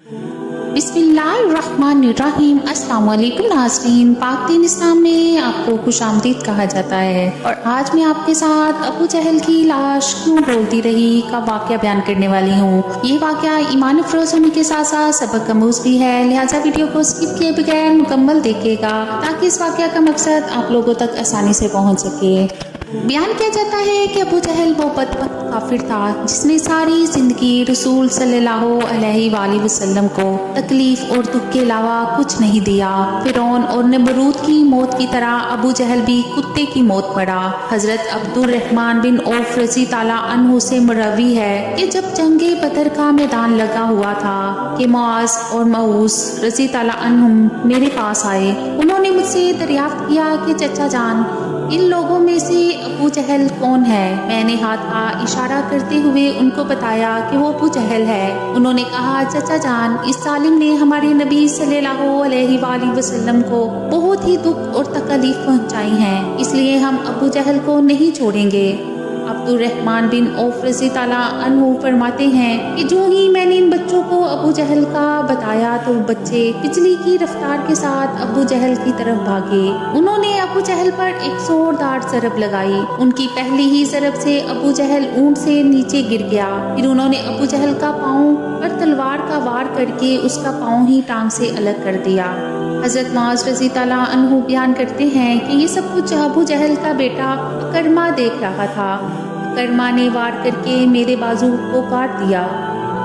बिस्मिल्लाहिर्रहमानिर्रहीम। अस्सलाम वालेकुम नाज़रीन, पाक दीन इस्लाम में आपको खुशामदीद कहा जाता है। और आज मैं आपके साथ अबू जहल की लाश क्यों बोलती रही का वाक़या बयान करने वाली हूँ। ये वाक़या ईमान अफरोज़ होने के साथ साथ सबक आमूज़ भी है, लिहाजा वीडियो को स्किप किए बगैर मुकम्मल देखिएगा ताकि इस वाक़या का मकसद आप लोगों तक आसानी से पहुँच सके। बयान किया जाता है कि अबू जहल वो बदबख्त काफिर था जिसने सारी जिंदगी रसूल सल्लल्लाहु अलैहि वसल्लम को तकलीफ और दुख के अलावा कुछ नहीं दिया। फिरौन और नमरूद की मौत की तरह अबू जहल भी कुत्ते की मौत पड़ा। हजरत अब्दुर्रहमान बिन औफ रज़ी ताला अन्हु से मरवी है कि जब जंगे बदर का मैदान लगा हुआ था कि मुआज़ और मऊस रज़ी ताला अन्हुम मेरे पास आए। उन्होंने मुझसे दरियाफ्त किया कि चचा जान, इन लोगों में से अबू जहल कौन है। मैंने हाथ का इशारा करते हुए उनको बताया कि वो अबू जहल है। उन्होंने कहा, चचा जान, इस जालिम ने हमारे नबी सल्लल्लाहु अलैहि वसल्लम को बहुत ही दुख और तकलीफ पहुंचाई है, इसलिए हम अबू जहल को नहीं छोड़ेंगे। अब्दुर्रहमान बिन औफ रज़ी ताला अन्हु फरमाते हैं कि जो ही मैंने इन बच्चों को अबू जहल का बताया तो बच्चे बिजली की रफ्तार के साथ अबू जहल की तरफ भागे। उन्होंने अबू जहल पर एक जोरदार ज़रब लगाई। उनकी पहली ही ज़रब से अबू जहल ऊंट से नीचे गिर गया। फिर उन्होंने अबू जहल का पाँव पर तलवार का वार करके उसका पाँव ही टांग से अलग कर दिया। हज़रत मुआज़ रज़ी ताला अन्हु बयान करते हैं कि ये सब कुछ अबू जहल का बेटा अकरमा देख रहा था। अकरमा ने वार करके मेरे बाजू को काट दिया।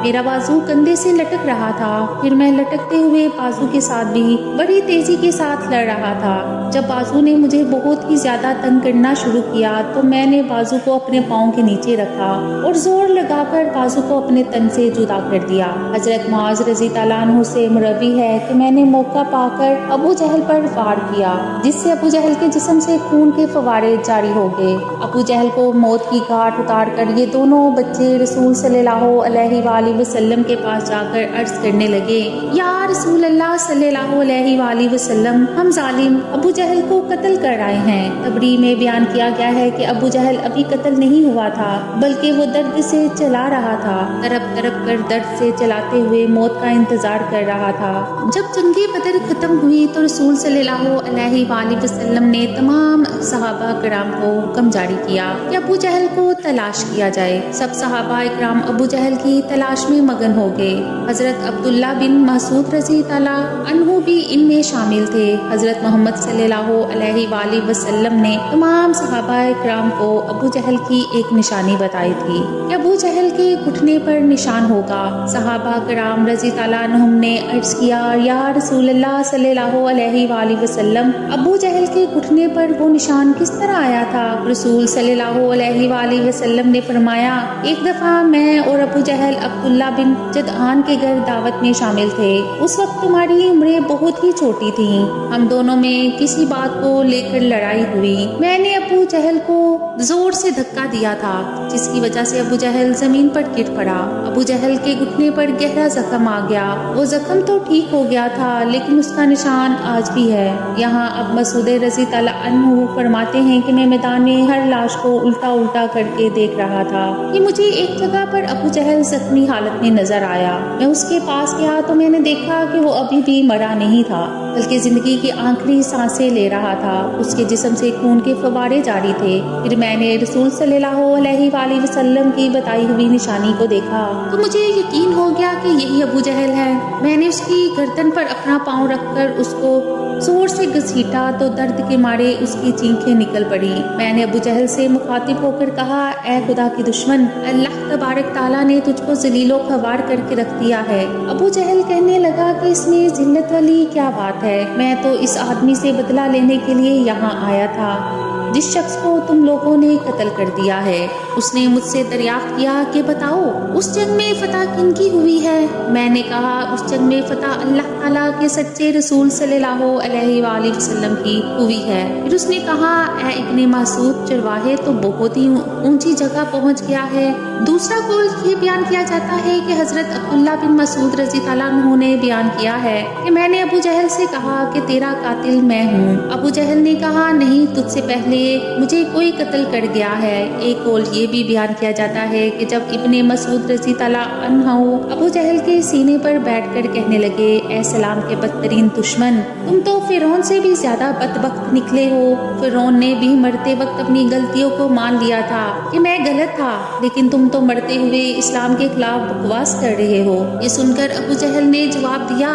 मेरा बाजू कंधे से लटक रहा था। फिर मैं लटकते हुए बाजू के साथ भी बड़ी तेजी के साथ लड़ रहा था। जब बाजू ने मुझे बहुत ही ज्यादा तंग करना शुरू किया तो मैंने बाजू को अपने पाँव के नीचे रखा और जोर लगाकर बाजू को अपने तन से जुदा कर दिया। हजरत मुआज़ रज़ी ताला अन्हु से मरवी है कि मैंने मौका पाकर अबू जहल पर वार किया, जिससे अबू जहल के जिस्म से खून के फवारे जारी हो गए। अबू जहल को मौत की घाट उतार कर ये दोनों बच्चे रसूल सल्लल्लाहु अलैहि वसल्लम के पास जाकर अर्ज करने लगे, या रसूल अल्लाह सल्लल्लाहु अलैहि वसल्लम, हम जालिम अबू जहल को कत्ल कर आए हैं। तबरी में बयान किया गया है कि अबू जहल अभी कत्ल नहीं हुआ था, बल्कि वो दर्द से चला रहा था। तरप तरप कर दर्द से चलाते हुए मौत का इंतजार कर रहा था। जब जंगे बदर खत्म हुई तो रसूल सल्लल्लाहु अलैहि वसल्लम ने तमाम सहाबा किराम को हुक्म जारी किया कि अबू जहल को तलाश किया जाए। सब सहाबा इकराम अबू जहल की तलाश में मगन हो गए। हजरत अब्दुल्ला बिन मसूद रज़ी ताला अन्हु भी इनमें शामिल थे। हजरत मोहम्मद सल्लल्लाहु अलैहि वसल्लम ने तमाम सहाबा इकराम को अबू जहल की एक निशानी बताई थी कि अबू जहल के घुटने पर निशान होगा। सहाबा किराम रज़ी ताला अन्हुम ने अर्ज किया, या रसूल अल्लाह सल्लल्लाहु अलैहि वसल्लम, अबू जहल के घुटने पर वो निशान किस तरह आया था। रसूल सल्लल्लाहु अलैहि वसल्लम ने फरमाया, एक दफा मैं और अबू जहल अब्दुल्ला बिन जदआन के घर दावत में शामिल थे। उस वक्त तुम्हारी उम्रें बहुत ही छोटी थीं। हम दोनों में किसी बात को लेकर लड़ाई हुई। मैंने अबू जहल को जोर से धक्का दिया था, जिसकी वजह से अबू जहल जमीन पर गिर पड़ा। अबू जहल के घुटने पर गहरा जख्म आ गया। वो जख्म तो ठीक हो गया था, लेकिन उसका निशान आज भी है। यहाँ अब मसूद रज़ी ताला अन्हु फरमाते हैं कि मैं मैदान में हर लाश को उल्टा उल्टा करके देख रहा था कि मुझे एक जगह पर अबू जहल जख्मी हालत में नजर आया। मैं उसके पास गया तो मैंने देखा कि वो अभी भी मरा नहीं था, बल्कि जिंदगी की आखिरी सांसें ले रहा था। उसके जिस्म से खून के फवारे जारी थे। फिर मैंने रसूल सल्लल्लाहु अलैहि वसल्लम की बताई हुई निशानी को देखा तो मुझे यकीन हो गया कि यही अबू जहल है। मैंने उसकी गर्दन पर अपना पाँव रखकर उसको जोर से घसीटा तो दर्द के मारे उसकी चीखें निकल पड़ी। मैंने अबू जहल से मुखातिब होकर कहा, ऐ खुदा की दुश्मन, अल्लाह तबारक ताला ने तुझको जलीलो खवार करके रख दिया है। अबू जहल कहने लगा कि इसमें जिल्लत वाली क्या बात है। मैं तो इस आदमी से बदला लेने के लिए यहाँ आया था जिस शख्स को तुम लोगों ने कत्ल कर दिया है। उसने मुझसे दरियाफ्त किया कि बताओ उस जंग में फतह किनकी हुई है। मैंने कहा, उस जंग में फतह अल्लाह ताला के सच्चे रसूल सल्लल्लाहु अलैहि वसल्लम की हुई है। फिर उसने कहा, ऐ इब्ने मसूद, चरवाहे तो बहुत ही ऊंची जगह पहुंच गया है। दूसरा कौल ये बयान किया जाता है कि हजरत अब्दुल्ला बिन मसूद रज़ी ताला अन्हु ने बयान किया है कि मैंने अबू जहल से कहा कि तेरा कातिल मैं हूँ। अबू जहल ने कहा, नहीं, तुझसे पहले مجھے کوئی قتل کر گیا ہے۔ ایک قول یہ بھی بیان کیا جاتا ہے کہ جب ابن مسعود رضی اللہ عنہ ابو جہل کے سینے پر بیٹھ کر کہنے لگے، اے سلام کے بدترین دشمن، تم تو فرعون سے بھی زیادہ بدبخت نکلے ہو۔ فرعون نے بھی مرتے وقت اپنی غلطیوں کو مان لیا تھا کہ میں غلط تھا، لیکن تم تو مرتے ہوئے اسلام کے خلاف بکواس کر رہے ہو۔ یہ سن کر ابو جہل نے جواب دیا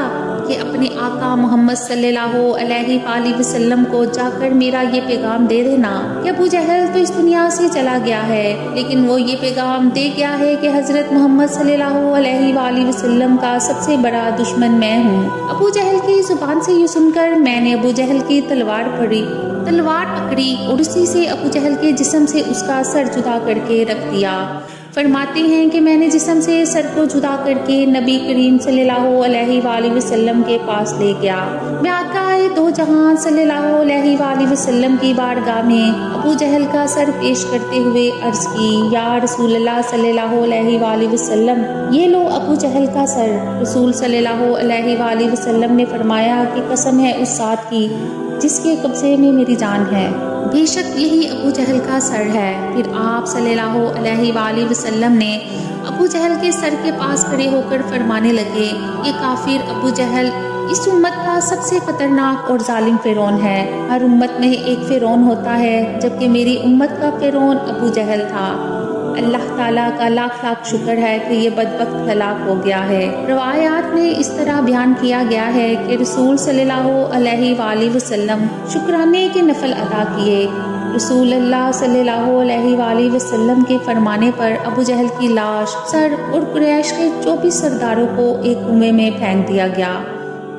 کہ اپنے آقا محمد صلی اللہ علیہ وآلہ وسلم کو جا کر میرا یہ پیغام دے دینا کہ ابو جہل تو اس دنیا سے چلا گیا ہے، لیکن وہ یہ پیغام دے گیا ہے کہ حضرت محمد صلی اللہ علیہ وآلہ وسلم کا سب سے بڑا دشمن میں ہوں۔ ابو جہل کی زبان سے یہ سن کر میں نے ابو جہل کی تلوار پکڑی اور اسی سے ابو جہل کے جسم سے اس کا سر جدا کر کے رکھ دیا۔ فرماتے ہیں کہ میں نے جسم سے سر کو جدا کر کے نبی کریم صلی اللہ علیہ وآلہ وسلم کے پاس لے گیا۔ میں آقا دو جہاں صلی اللہ علیہ وآلہ وسلم کی بارگاہ میں ابو جہل کا سر پیش کرتے ہوئے عرض کی، یا رسول اللہ صلی اللہ علیہ وآلہ وسلم، یہ لو ابو جہل کا سر۔ رسول صلی اللہ علیہ وآلہ وسلم نے فرمایا کہ قسم ہے اس ذات کی جس کے قبضے میں میری جان ہے، بے شک یہی ابو جہل کا سر ہے۔ پھر آپ صلی اللہ علیہ وآلہ وسلم نے ابو جہل کے سر کے پاس کھڑے ہو کر فرمانے لگے، یہ کافر ابو جہل اس امت کا سب سے خطرناک اور ظالم فرعون ہے۔ ہر امت میں ایک فرعون ہوتا ہے، جبکہ میری امت کا فرعون ابو جہل تھا۔ اللہ تعالیٰ کا لاکھ لاکھ شکر ہے کہ یہ بدبخت ہلاک ہو گیا ہے۔ روایات میں اس طرح بیان کیا گیا ہے کہ رسول صلی اللہ علیہ وآلہ وسلم شکرانے کے نفل ادا کیے۔ رسول اللہ صلی اللہ علیہ وآلہ وسلم کے فرمانے پر ابو جہل کی لاش، سر اور قریش کے 24 سرداروں کو ایک کنویں میں پھینک دیا گیا۔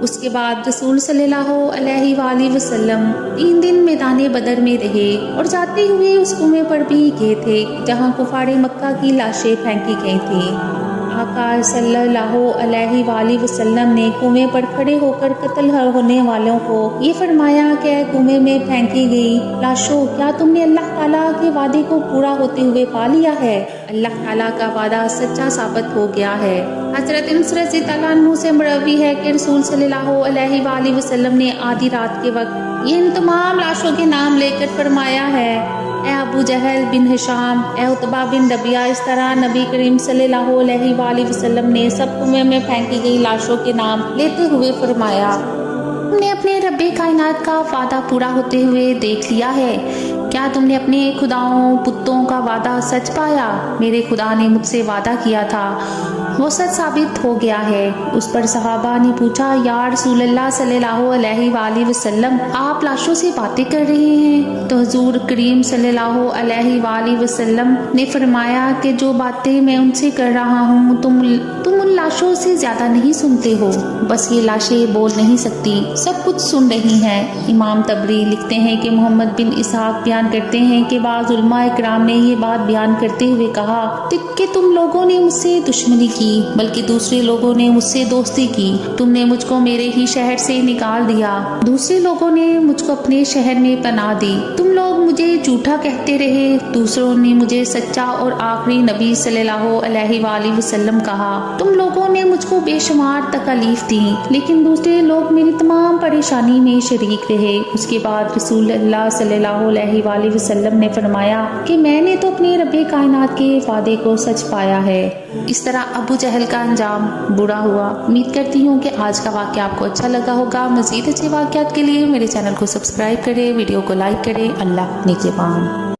اس کے بعد رسول صلی اللہ علیہ وآلہ وسلم 3 دن میدان بدر میں رہے اور جاتے ہوئے اس کنویں پر بھی گئے تھے جہاں کفار مکہ کی لاشیں پھینکی گئی تھیں۔ آقا صلی اللہ علیہ وآلہ وسلم نے کنویں پر کھڑے ہو کر قتل ہونے والوں کو یہ فرمایا کہ اے کنویں میں پھینکی گئی لاشوں، کیا تم نے اللہ تعالیٰ کے وعدے کو پورا ہوتے ہوئے پا لیا ہے؟ اللہ تعالیٰ کا وعدہ سچا ثابت ہو گیا ہے۔ حضرت انس رضی اللہ عنہ سے مروی ہے کہ رسول صلی اللہ علیہ وآلہ وسلم نے آدھی رات کے وقت یہ ان تمام لاشوں کے نام لے کر فرمایا ہے، اے ابو جہل بن ہشام، اے عتبہ بن ربیعہ۔ اس طرح نبی کریم صلی اللہ علیہ وآلہ وسلم نے سب کنویں میں پھینکی گئی لاشوں کے نام لیتے ہوئے فرمایا، تم نے اپنے رب کائنات کا وعدہ پورا ہوتے ہوئے دیکھ لیا ہے۔ کیا تم نے اپنے خداؤں بتوں کا وعدہ سچ پایا؟ میرے خدا نے مجھ سے وعدہ کیا تھا، وہ سچ ثابت ہو گیا ہے۔ اس پر صحابہ نے پوچھا، یا رسول اللہ صلی اللہ علیہ وآلہ وسلم، آپ لاشوں سے باتیں کر رہے ہیں؟ تو حضور کریم صلی اللہ علیہ وآلہ وسلم نے فرمایا کہ جو باتیں میں ان سے کر رہا ہوں تم ان لاشوں سے زیادہ نہیں سنتے ہو، بس یہ لاشیں بول نہیں سکتی، سب کچھ سن رہی ہیں۔ امام طبری لکھتے ہیں کہ محمد بن اسحاق بیان کرتے ہیں کہ بعض علماء اکرام نے یہ بات بیان کرتے ہوئے کہا کہ تم لوگوں نے مجھ سے دشمنی کی، بلکہ دوسرے لوگوں نے مجھ سے دوستی کی۔ تم نے مجھ کو میرے ہی شہر سے نکال دیا، دوسرے لوگوں نے مجھ کو اپنے شہر میں پناہ دی۔ تم لوگ مجھے جھوٹا کہتے رہے، دوسروں نے مجھے سچا اور آخری نبی صلی اللہ علیہ وآلہ وسلم کہا۔ تم لوگوں نے مجھ کو بے شمار تکالیف دی، لیکن دوسرے لوگ میری تمام پریشانی میں شریک رہے۔ اس کے بعد رسول اللہ صلی اللہ علیہ وآلہ وسلم نے فرمایا کہ میں نے تو اپنے رب کائنات کے وعدے کو سچ پایا ہے۔ اس طرح ابو جہل کا انجام برا ہوا۔ امید کرتی ہوں کہ آج کا واقعہ آپ کو اچھا لگا ہوگا۔ مزید اچھے واقعات کے لیے میرے چینل کو سبسکرائب کریں، ویڈیو کو لائک کریں۔ اللہ نگہبان۔